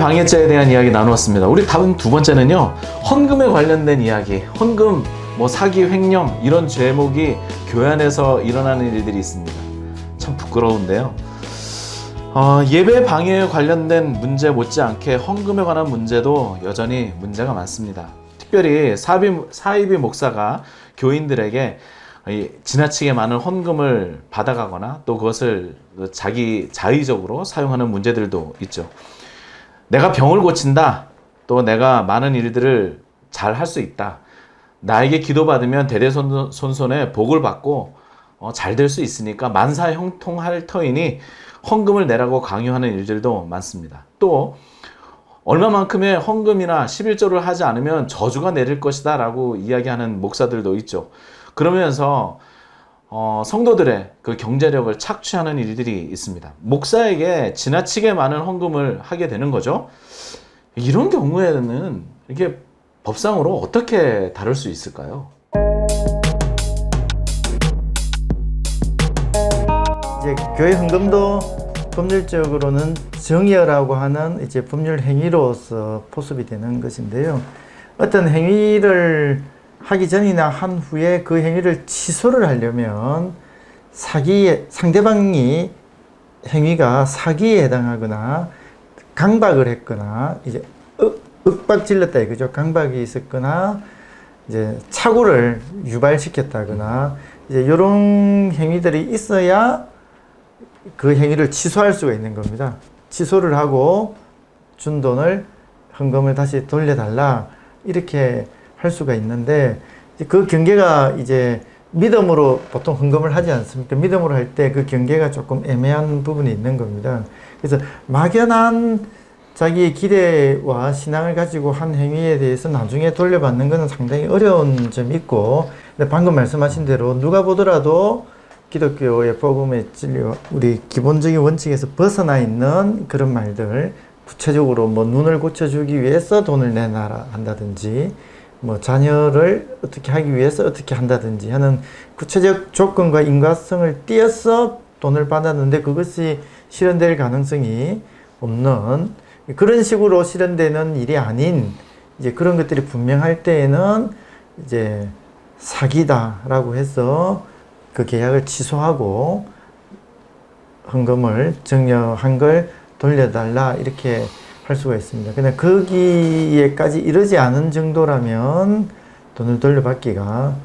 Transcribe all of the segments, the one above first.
방해죄에 대한 이야기 나누었습니다. 우리 다음 두 번째는요, 헌금에 관련된 이야기. 헌금, 사기, 횡령 이런 죄목이 교회 안에서 일어나는 일들이 있습니다. 참 부끄러운데요. 예배 방해에 관련된 문제 못지않게 헌금에 관한 문제도 여전히 문제가 많습니다. 특별히 사이비 목사가 교인들에게 지나치게 많은 헌금을 받아가거나 또 그것을 자기 자의적으로 사용하는 문제들도 있죠. 내가 병을 고친다, 또 내가 많은 일들을 잘 할 수 있다, 나에게 기도받으면 대대손손의 복을 받고 잘 될 수 있으니까 만사형통할 터이니 헌금을 내라고 강요하는 일들도 많습니다. 또 얼마만큼의 헌금이나 11조를 하지 않으면 저주가 내릴 것이다 라고 이야기하는 목사들도 있죠. 그러면서 성도들의 그 경제력을 착취하는 일들이 있습니다. 목사에게 지나치게 많은 헌금을 하게 되는 거죠. 이런 경우에는 이게 법상으로 어떻게 다룰 수 있을까요? 이제 교회 헌금도 법률적으로는 정의라고 하는 이제 법률 행위로서 포섭이 되는 것인데요. 어떤 행위를 하기 전이나 한 후에 그 행위를 취소를 하려면 상대방이 행위가 사기에 해당하거나 강박을 했거나 이제 윽박질렀다 이거죠. 강박이 있었거나 이제 착오를 유발시켰다거나 이제 이런 행위들이 있어야 그 행위를 취소할 수가 있는 겁니다. 취소를 하고 준 돈을 헌금을 다시 돌려달라 이렇게 할 수가 있는데, 그 경계가 이제 믿음으로 보통 헌금을 하지 않습니까? 믿음으로 할 때 그 경계가 조금 애매한 부분이 있는 겁니다. 그래서 막연한 자기의 기대와 신앙을 가지고 한 행위에 대해서 나중에 돌려받는 것은 상당히 어려운 점이 있고, 근데 방금 말씀하신 대로 누가 보더라도 기독교의 복음의 진리와 우리 기본적인 원칙에서 벗어나 있는 그런 말들, 구체적으로 눈을 고쳐주기 위해서 돈을 내놔라 한다든지, 자녀를 어떻게 하기 위해서 어떻게 한다든지 하는 구체적 조건과 인과성을 띄어서 돈을 받았는데 그것이 실현될 가능성이 없는 그런 식으로 실현되는 일이 아닌 이제 그런 것들이 분명할 때에는 이제 사기다라고 해서 그 계약을 취소하고 헌금을 증여한 걸 돌려달라 이렇게 할 수가 있습니다. 그냥 거기에까지 이르지 않은 정도라면 돈을 돌려받기가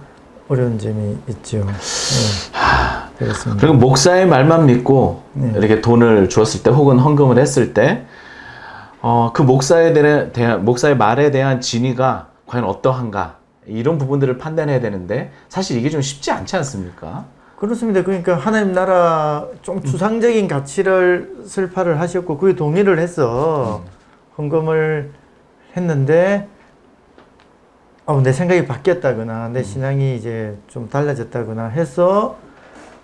어려운 점이 있죠. 네, 그렇습니다. 그리고 목사의 말만 믿고 이렇게 돈을 주었을 때 혹은 헌금을 했을 때 그 목사의 말에 대한 진위가 과연 어떠한가, 이런 부분들을 판단해야 되는데 사실 이게 좀 쉽지 않지 않습니까? 그렇습니다. 그러니까 하나님 나라 좀 추상적인 가치를 설파를 하셨고 그에 동의를 해서 헌금을 했는데 내 생각이 바뀌었다거나 내 신앙이 이제 좀 달라졌다거나 해서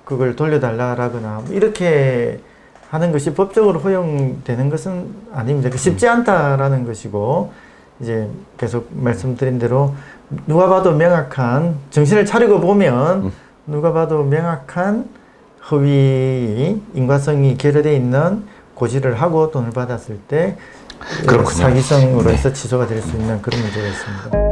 그걸 돌려달라라거나 이렇게 하는 것이 법적으로 허용되는 것은 아닙니다. 쉽지 않다라는 것이고, 이제 계속 말씀드린 대로 누가 봐도 명확한, 정신을 차리고 보면 누가 봐도 명확한 허위 인과성이 결여되어 있는 고지를 하고 돈을 받았을 때 사기성으로 해서 취소가 될 수 있는 그런 문제가 있습니다.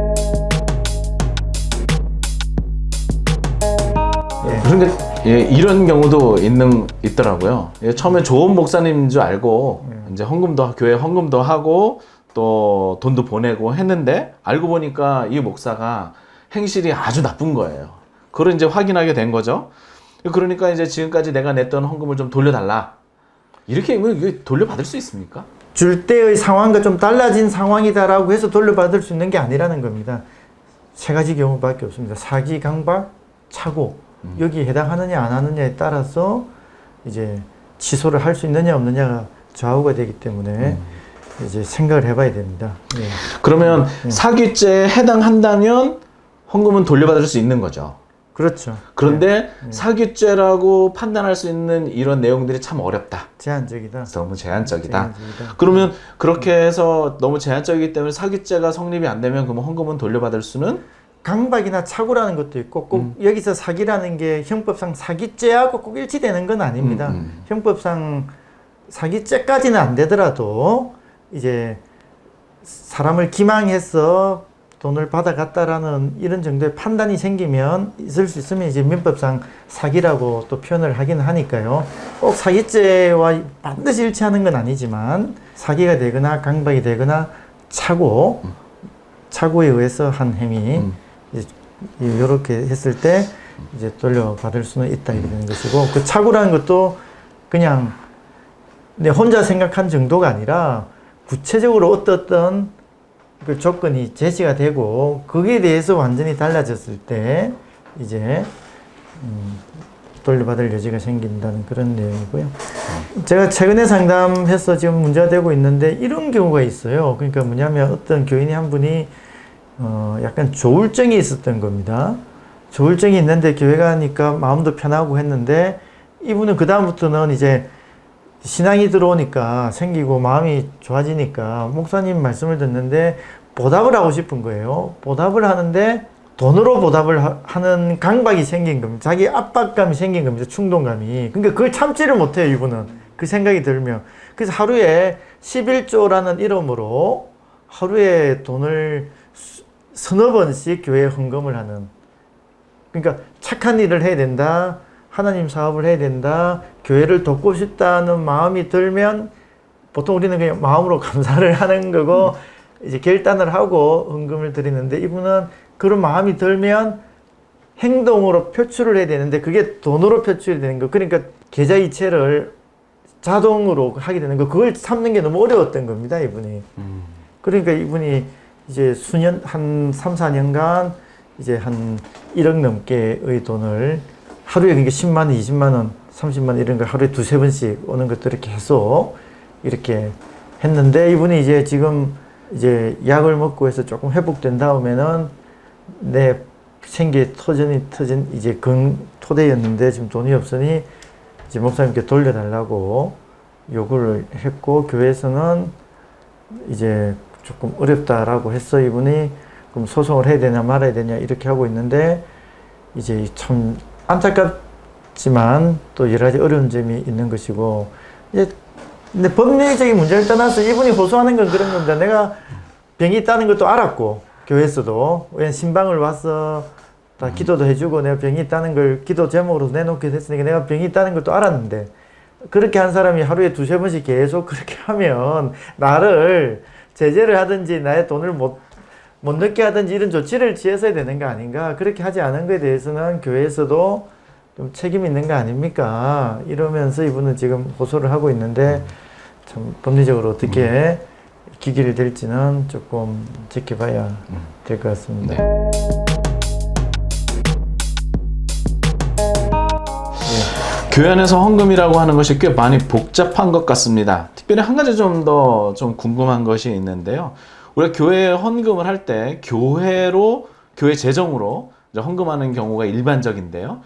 그런데 이런 경우도 있더라고요. 처음에 좋은 목사님인 줄 알고 이제 교회 헌금도 하고 또 돈도 보내고 했는데 알고 보니까 이 목사가 행실이 아주 나쁜 거예요. 그걸 이제 확인하게 된 거죠. 그러니까 이제 지금까지 내가 냈던 헌금을 좀 돌려달라. 이렇게 돌려받을 수 있습니까? 줄 때의 상황과 좀 달라진 상황이다라고 해서 돌려받을 수 있는 게 아니라는 겁니다. 세 가지 경우밖에 없습니다. 사기, 강박, 착오. 여기에 해당하느냐 안 하느냐에 따라서 이제 취소를 할 수 있느냐 없느냐가 좌우가 되기 때문에 이제 생각을 해봐야 됩니다. 예. 그러면 사기죄에 해당한다면 헌금은 돌려받을 수 있는 거죠. 그렇죠. 그런데 사기죄라고 판단할 수 있는 이런 내용들이 참 어렵다. 제한적이다. 너무 제한적이다. 그러면 그렇게 해서 너무 제한적이기 때문에 사기죄가 성립이 안 되면 그러면 헌금은 돌려받을 수는? 강박이나 착오라는 것도 있고 꼭 여기서 사기라는 게 형법상 사기죄하고 꼭 일치되는 건 아닙니다. 형법상 사기죄까지는 안 되더라도 이제 사람을 기망해서 돈을 받아갔다라는 이런 정도의 판단이 생기면 있을 수 있으면 이제 민법상 사기라고 또 표현을 하긴 하니까요. 꼭 사기죄와 반드시 일치하는 건 아니지만 사기가 되거나 강박이 되거나 착오에 의해서 한 행위 이렇게 했을 때 이제 돌려받을 수는 있다 이렇게 되는 것이고, 그 착오라는 것도 그냥 내 혼자 생각한 정도가 아니라 구체적으로 어떤 그 조건이 제시가 되고 거기에 대해서 완전히 달라졌을 때 이제 돌려받을 여지가 생긴다는 그런 내용이고요. 제가 최근에 상담해서 지금 문제가 되고 있는데 이런 경우가 있어요. 그러니까 뭐냐면 어떤 교인이 한 분이 약간 조울증이 있었던 겁니다. 조울증이 있는데 교회 가니까 마음도 편하고 했는데 이분은 그 다음부터는 이제 신앙이 들어오니까 생기고 마음이 좋아지니까 목사님 말씀을 듣는데 보답을 하고 싶은 거예요. 보답을 하는데 돈으로 보답을 하는 강박이 생긴 겁니다. 자기 압박감이 생긴 겁니다. 충동감이. 그러니까 그걸 참지를 못해요, 이분은. 그 생각이 들면. 그래서 하루에 11조라는 이름으로 하루에 돈을 서너 번씩 교회에 헌금을 하는. 그러니까 착한 일을 해야 된다. 하나님 사업을 해야 된다. 교회를 돕고 싶다는 마음이 들면 보통 우리는 그냥 마음으로 감사를 하는 거고 이제 결단을 하고 헌금을 드리는데 이분은 그런 마음이 들면 행동으로 표출을 해야 되는데 그게 돈으로 표출이 되는 거. 그러니까 계좌 이체를 자동으로 하게 되는 거. 그걸 참는 게 너무 어려웠던 겁니다, 이분이. 그러니까 이분이 이제 수년, 한 3, 4년간 이제 한 1억 넘게의 돈을 하루에 그러니까 10만 원, 20만 원, 30만 원 이런 걸 하루에 두세 번씩 오는 것들을 계속 이렇게 했는데 이분이 이제 지금 이제 약을 먹고 해서 조금 회복된 다음에는 내 생계 터전 이제 토대였는데 지금 돈이 없으니 이제 목사님께 돌려달라고 요구를 했고 교회에서는 이제 조금 어렵다라고 했어. 이분이 그럼 소송을 해야 되냐 말아야 되냐 이렇게 하고 있는데 이제 참 안타깝지만 또 여러 가지 어려운 점이 있는 것이고 이제 근데 법리적인 문제를 떠나서 이분이 호소하는 건 그런 겁니다. 내가 병이 있다는 것도 알았고 교회에서도 왜 신방을 와서 다 기도도 해주고 내가 병이 있다는 걸 기도 제목으로 내놓게 됐으니까 내가 병이 있다는 것도 알았는데 그렇게 한 사람이 하루에 두세 번씩 계속 그렇게 하면 나를 제재를 하든지 나의 돈을 못 넣게 하든지 이런 조치를 취해서야 되는 거 아닌가. 그렇게 하지 않은 것에 대해서는 교회에서도 좀 책임 있는 거 아닙니까? 이러면서 이분은 지금 호소를 하고 있는데 참 법리적으로 어떻게 기길이 될지는 조금 지켜봐야 될 것 같습니다. 네. 교회 안에서 헌금이라고 하는 것이 꽤 많이 복잡한 것 같습니다. 특별히 한 가지 좀 더 좀 궁금한 것이 있는데요. 우리가 교회에 헌금을 할 때 교회 재정으로 이제 헌금하는 경우가 일반적인데요.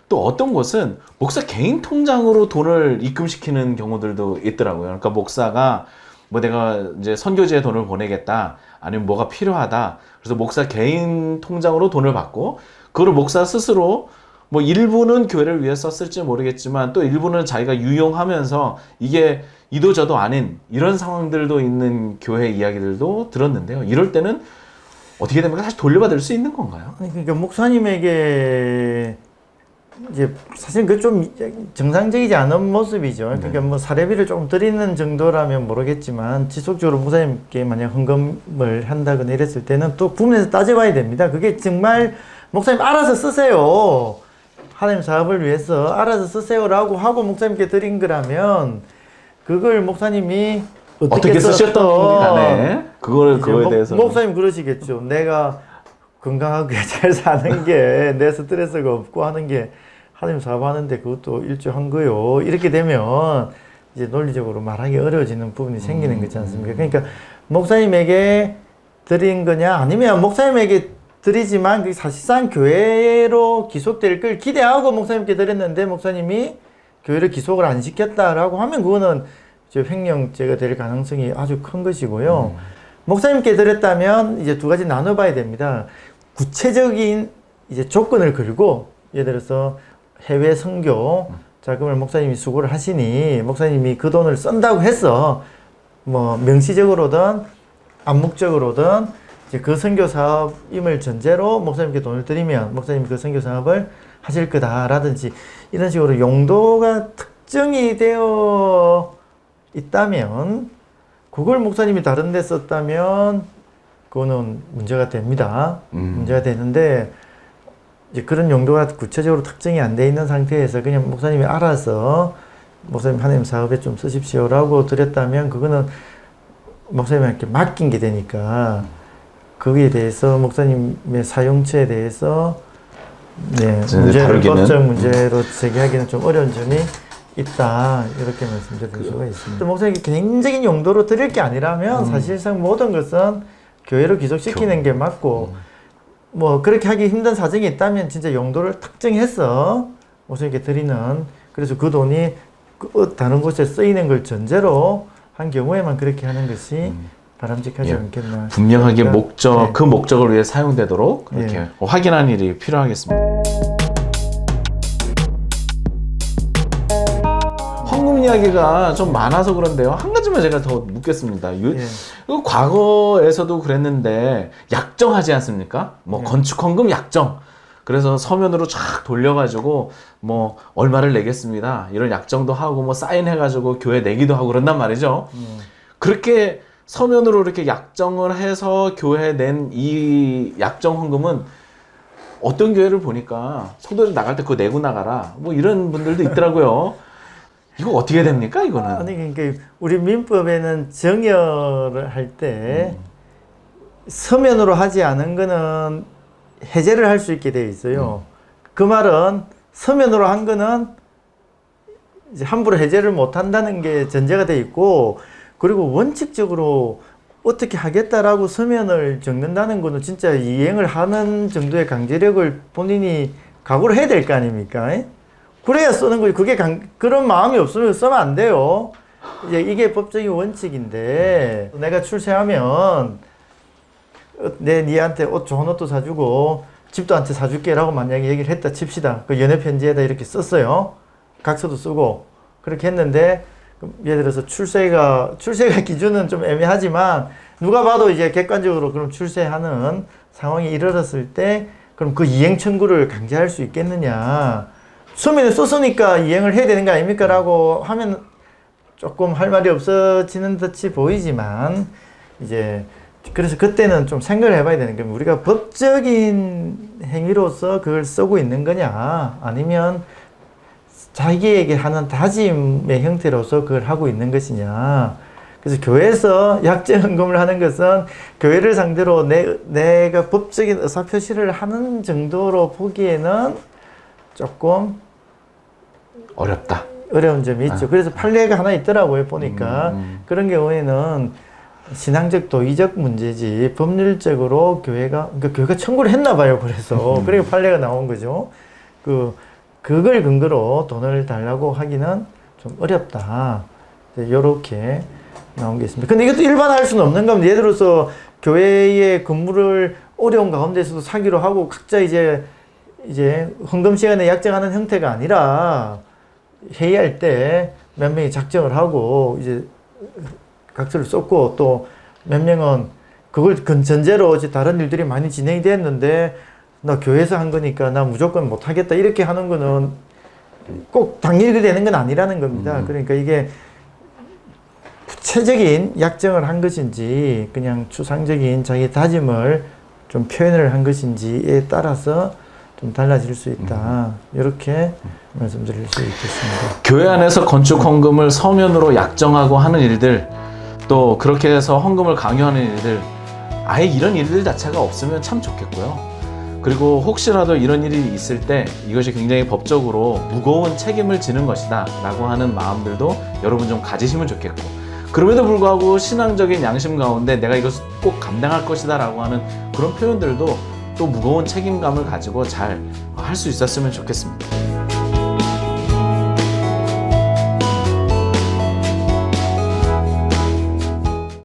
또 어떤 곳은 목사 개인 통장으로 돈을 입금시키는 경우들도 있더라고요. 그러니까 목사가 뭐 내가 이제 선교지에 돈을 보내겠다, 아니면 뭐가 필요하다. 그래서 목사 개인 통장으로 돈을 받고 그걸 목사 스스로 뭐 일부는 교회를 위해 썼을지 모르겠지만 또 일부는 자기가 유용하면서 이게 이도저도 아닌 이런 상황들도 있는 교회 이야기들도 들었는데요. 이럴 때는 어떻게 됩니까? 다시 돌려받을 수 있는 건가요? 그러니까 목사님에게 이제 사실 그 좀 정상적이지 않은 모습이죠. 그러니까 뭐 사례비를 좀 드리는 정도라면 모르겠지만 지속적으로 목사님께 만약 헌금을 한다거나 이랬을 때는 또 부문에서 따져봐야 됩니다. 그게 정말 목사님 알아서 쓰세요. 하나님 사업을 위해서 알아서 쓰세요라고 하고 목사님께 드린 거라면 그걸 목사님이 어떻게 쓰셨던 간에 그거에 대해서 목사님 그러시겠죠. 내가 건강하게 잘 사는 게 내 스트레스가 없고 하는 게 하나님 사업하는데 그것도 일조한 거요. 이렇게 되면 이제 논리적으로 말하기 어려워지는 부분이 생기는 거지 않습니까? 그러니까 목사님에게 드린 거냐 아니면 목사님에게 드리지만 그게 사실상 교회로 기속될 걸 기대하고 목사님께 드렸는데 목사님이 교회를 기속을 안 시켰다라고 하면 그거는 이제 횡령죄가 될 가능성이 아주 큰 것이고요. 목사님께 드렸다면 이제 두 가지 나눠봐야 됩니다. 구체적인 이제 조건을 걸고 예를 들어서 해외 선교 자금을 목사님이 수고를 하시니 목사님이 그 돈을 쓴다고 해서 뭐 명시적으로든 암묵적으로든 이제 그 선교 사업임을 전제로 목사님께 돈을 드리면 목사님이 그 선교 사업을 하실 거다라든지 이런 식으로 용도가 특정이 되어 있다면 그걸 목사님이 다른 데 썼다면 그거는 문제가 됩니다. 문제가 되는데 이제 그런 용도가 구체적으로 특정이 안 돼 있는 상태에서 그냥 목사님이 알아서 목사님 하나님 사업에 좀 쓰십시오라고 드렸다면 그거는 목사님한테 맡긴 게 되니까 거기에 대해서 목사님의 사용처에 대해서 네, 문제를 법적 문제로 제기하기는 좀 어려운 점이 있다 이렇게 말씀드릴 수가 있습니다. 목사님이 개인적인 용도로 드릴 게 아니라면 사실상 모든 것은 교회로 귀속시키는 게 맞고 뭐 그렇게 하기 힘든 사정이 있다면 진짜 용도를 특정해서 목사님께 드리는 그래서 그 돈이 다른 곳에 쓰이는 걸 전제로 한 경우에만 그렇게 하는 것이 바람직하지 않겠나. 분명하게 그러니까, 목적, 네. 그 목적을 위해 사용되도록 그렇게 네. 확인하는 일이 필요하겠습니다. 헌금 이야기가 좀 많아서 그런데요. 한 가지만 제가 더 묻겠습니다. 이거 과거에서도 그랬는데 약정하지 않습니까? 뭐 건축 헌금 약정. 그래서 서면으로 쫙 돌려가지고 뭐 얼마를 내겠습니다. 이런 약정도 하고 뭐 사인해가지고 교회 내기도 하고 그런단 말이죠. 그렇게 서면으로 이렇게 약정을 해서 교회에 낸 이 약정 헌금은 어떤 교회를 보니까 성도들 나갈 때 그거 내고 나가라 뭐 이런 분들도 있더라고요. 이거 어떻게 됩니까 이거는? 아니 그러니까 우리 민법에는 정여를 할 때 서면으로 하지 않은 거는 해제를 할 수 있게 되어 있어요. 그 말은 서면으로 한 거는 이제 함부로 해제를 못 한다는 게 전제가 되어 있고 그리고 원칙적으로 어떻게 하겠다라고 서면을 적는다는 거는 진짜 이행을 하는 정도의 강제력을 본인이 각오를 해야 될 거 아닙니까? 그래야 쓰는 거지. 그런 마음이 없으면 쓰면 안 돼요. 이제 이게 법적인 원칙인데 내가 출세하면 니한테 좋은 옷도 사주고 집도 한 채 사줄게라고 만약에 얘기를 했다 칩시다. 그 연애 편지에다 이렇게 썼어요. 각서도 쓰고 그렇게 했는데 예를 들어서 출세가 기준은 좀 애매하지만 누가 봐도 이제 객관적으로 그럼 출세하는 상황이 이르렀을 때 그럼 그 이행 청구를 강제할 수 있겠느냐. 서면에 썼으니까 이행을 해야 되는 거 아닙니까? 라고 하면 조금 할 말이 없어지는 듯이 보이지만 이제 그래서 그때는 좀 생각을 해봐야 되는 게 우리가 법적인 행위로서 그걸 쓰고 있는 거냐 아니면 자기에게 하는 다짐의 형태로서 그걸 하고 있는 것이냐. 그래서 교회에서 약정헌금을 하는 것은 교회를 상대로 내가 법적인 의사표시를 하는 정도로 보기에는 조금 어려운 점이 있죠. 그래서 판례가 하나 있더라고요 보니까 그런 경우에는 신앙적 도의적 문제지 법률적으로 교회가 청구를 했나 봐요. 그래서 그러니까 판례가 나온 거죠. 그걸 근거로 돈을 달라고 하기는 좀 어렵다. 이렇게 나온 게 있습니다. 근데 이것도 일반화할 수는 없는 겁니다. 예를 들어서 교회의 근무를 어려운 가운데서도 사기로 하고 각자 이제 헌금 시간에 약정하는 형태가 아니라 회의할 때 몇 명이 작정을 하고 이제 각서를 썼고 또 몇 명은 그걸 전제로 이제 다른 일들이 많이 진행이 됐는데 나 교회에서 한 거니까 나 무조건 못 하겠다 이렇게 하는 거는 꼭 당일이 되는 건 아니라는 겁니다. 그러니까 이게 구체적인 약정을 한 것인지 그냥 추상적인 자기 다짐을 좀 표현을 한 것인지에 따라서 좀 달라질 수 있다. 이렇게 말씀드릴 수 있겠습니다. 교회 안에서 건축 헌금을 서면으로 약정하고 하는 일들 또 그렇게 해서 헌금을 강요하는 일들 아예 이런 일들 자체가 없으면 참 좋겠고요. 그리고 혹시라도 이런 일이 있을 때 이것이 굉장히 법적으로 무거운 책임을 지는 것이다 라고 하는 마음들도 여러분 좀 가지시면 좋겠고 그럼에도 불구하고 신앙적인 양심 가운데 내가 이것을 꼭 감당할 것이다 라고 하는 그런 표현들도 또 무거운 책임감을 가지고 잘 할 수 있었으면 좋겠습니다.